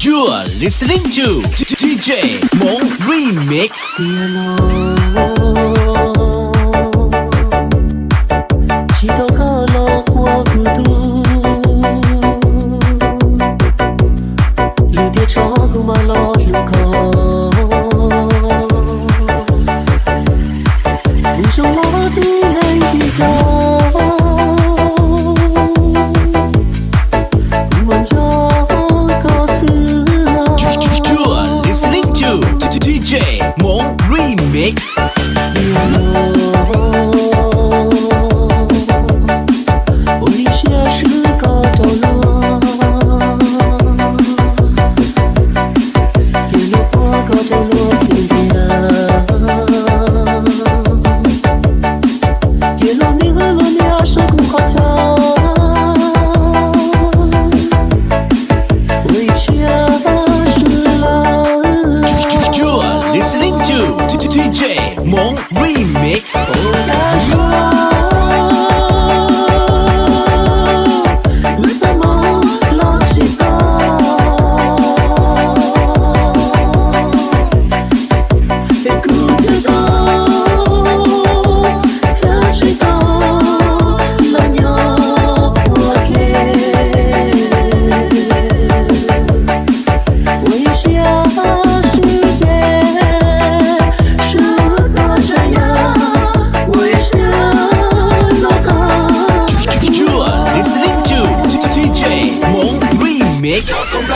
You're listening to DJ Mong Remix. Chỉ đâu có lo của cụ tu, lưu tiếc cho cụ mà lo lưu khó. Mình trong lo tiếng anh thì sao? Mình cho có xưa. You're listening to DJ Mong Remix. DJ Mong Remix. Mix.